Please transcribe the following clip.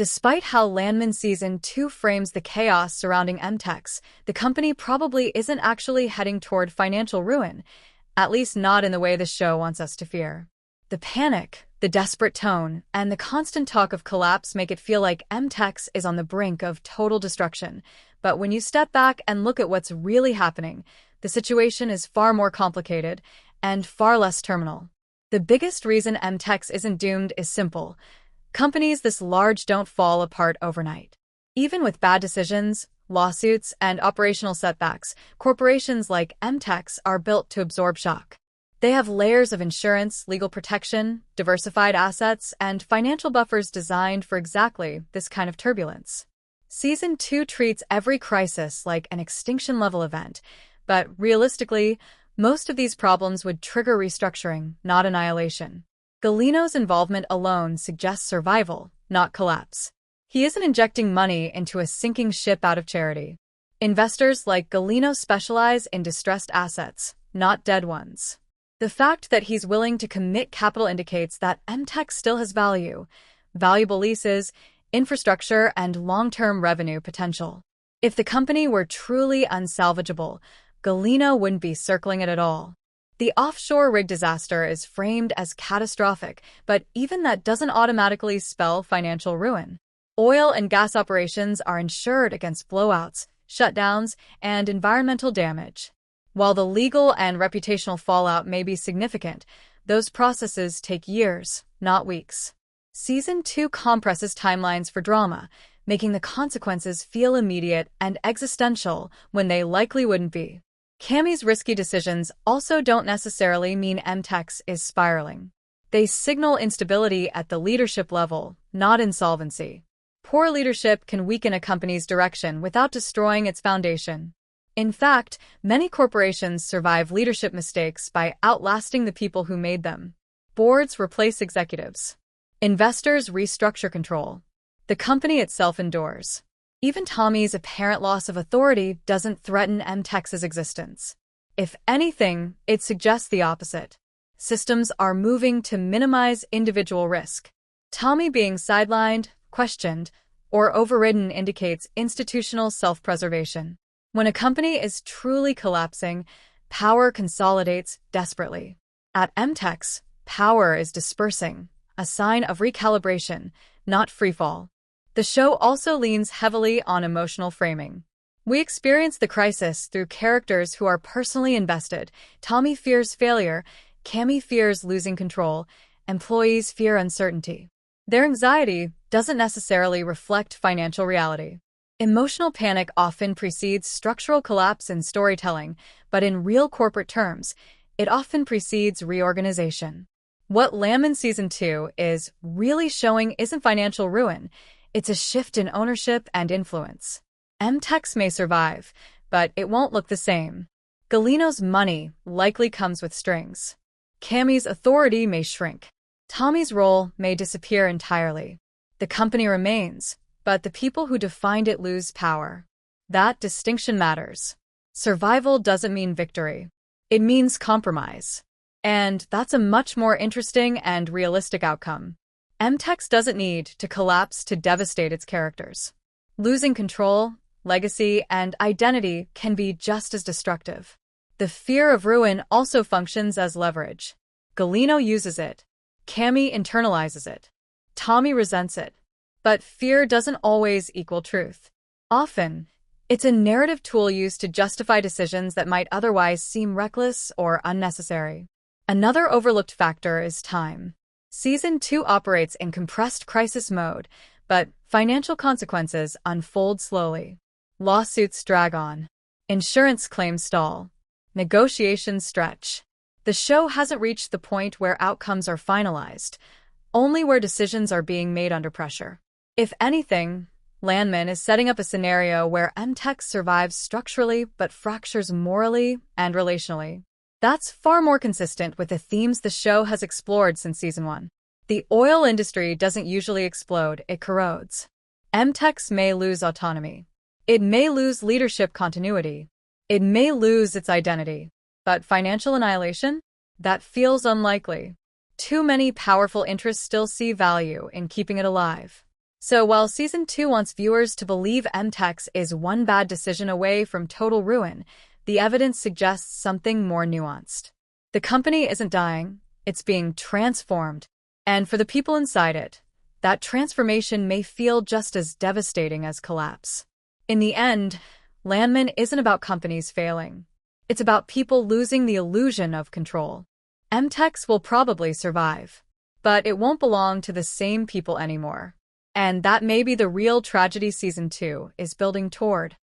Despite how Landman Season 2 frames the chaos surrounding M-Tex, the company probably isn't actually heading toward financial ruin, at least not in the way the show wants us to fear. The panic, the desperate tone, and the constant talk of collapse make it feel like M-Tex is on the brink of total destruction. But when you step back and look at what's really happening, the situation is far more complicated and far less terminal. The biggest reason M-Tex isn't doomed is simple. Companies this large don't fall apart overnight. Even with bad decisions, lawsuits, and operational setbacks, corporations like M-Tex are built to absorb shock. They have layers of insurance, legal protection, diversified assets, and financial buffers designed for exactly this kind of turbulence. Season 2 treats every crisis like an extinction-level event, but realistically, most of these problems would trigger restructuring, not annihilation. Gallino's involvement alone suggests survival, not collapse. He isn't injecting money into a sinking ship out of charity. Investors like Gallino specialize in distressed assets, not dead ones. The fact that he's willing to commit capital indicates that M-Tex still has value, valuable leases, infrastructure, and long-term revenue potential. If the company were truly unsalvageable, Gallino wouldn't be circling it at all. The offshore rig disaster is framed as catastrophic, but even that doesn't automatically spell financial ruin. Oil and gas operations are insured against blowouts, shutdowns, and environmental damage. While the legal and reputational fallout may be significant, those processes take years, not weeks. Season 2 compresses timelines for drama, making the consequences feel immediate and existential when they likely wouldn't be. Cammy's risky decisions also don't necessarily mean M-Tex is spiraling. They signal instability at the leadership level, not insolvency. Poor leadership can weaken a company's direction without destroying its foundation. In fact, many corporations survive leadership mistakes by outlasting the people who made them. Boards replace executives. Investors restructure control. The company itself endures. Even Tommy's apparent loss of authority doesn't threaten M-Tex's existence. If anything, it suggests the opposite. Systems are moving to minimize individual risk. Tommy being sidelined, questioned, or overridden indicates institutional self-preservation. When a company is truly collapsing, power consolidates desperately. At M-Tex, power is dispersing, a sign of recalibration, not freefall. The show also leans heavily on emotional framing. We experience the crisis through characters who are personally invested. Tommy fears failure, Cammy fears losing control, employees fear uncertainty. Their anxiety doesn't necessarily reflect financial reality. Emotional panic often precedes structural collapse in storytelling, but in real corporate terms, it often precedes reorganization. What Landman Season 2 is really showing isn't financial ruin. It's a shift in ownership and influence. M-Tex may survive, but it won't look the same. Gallino's money likely comes with strings. Cammy's authority may shrink. Tommy's role may disappear entirely. The company remains, but the people who defined it lose power. That distinction matters. Survival doesn't mean victory. It means compromise. And that's a much more interesting and realistic outcome. M-Tex doesn't need to collapse to devastate its characters. Losing control, legacy, and identity can be just as destructive. The fear of ruin also functions as leverage. Gallino uses it. Cammy internalizes it. Tommy resents it. But fear doesn't always equal truth. Often, it's a narrative tool used to justify decisions that might otherwise seem reckless or unnecessary. Another overlooked factor is time. Season 2 operates in compressed crisis mode, but financial consequences unfold slowly. Lawsuits drag on. Insurance claims stall. Negotiations stretch. The show hasn't reached the point where outcomes are finalized, only where decisions are being made under pressure. If anything, Landman is setting up a scenario where M-Tex survives structurally but fractures morally and relationally. That's far more consistent with the themes the show has explored since Season 1. The oil industry doesn't usually explode, it corrodes. M-Tex may lose autonomy. It may lose leadership continuity. It may lose its identity. But financial annihilation? That feels unlikely. Too many powerful interests still see value in keeping it alive. So while Season 2 wants viewers to believe M-Tex is one bad decision away from total ruin, the evidence suggests something more nuanced. The company isn't dying, it's being transformed. And for the people inside it, that transformation may feel just as devastating as collapse. In the end, Landman isn't about companies failing. It's about people losing the illusion of control. M-Tex will probably survive, but it won't belong to the same people anymore. And that may be the real tragedy Season 2 is building toward.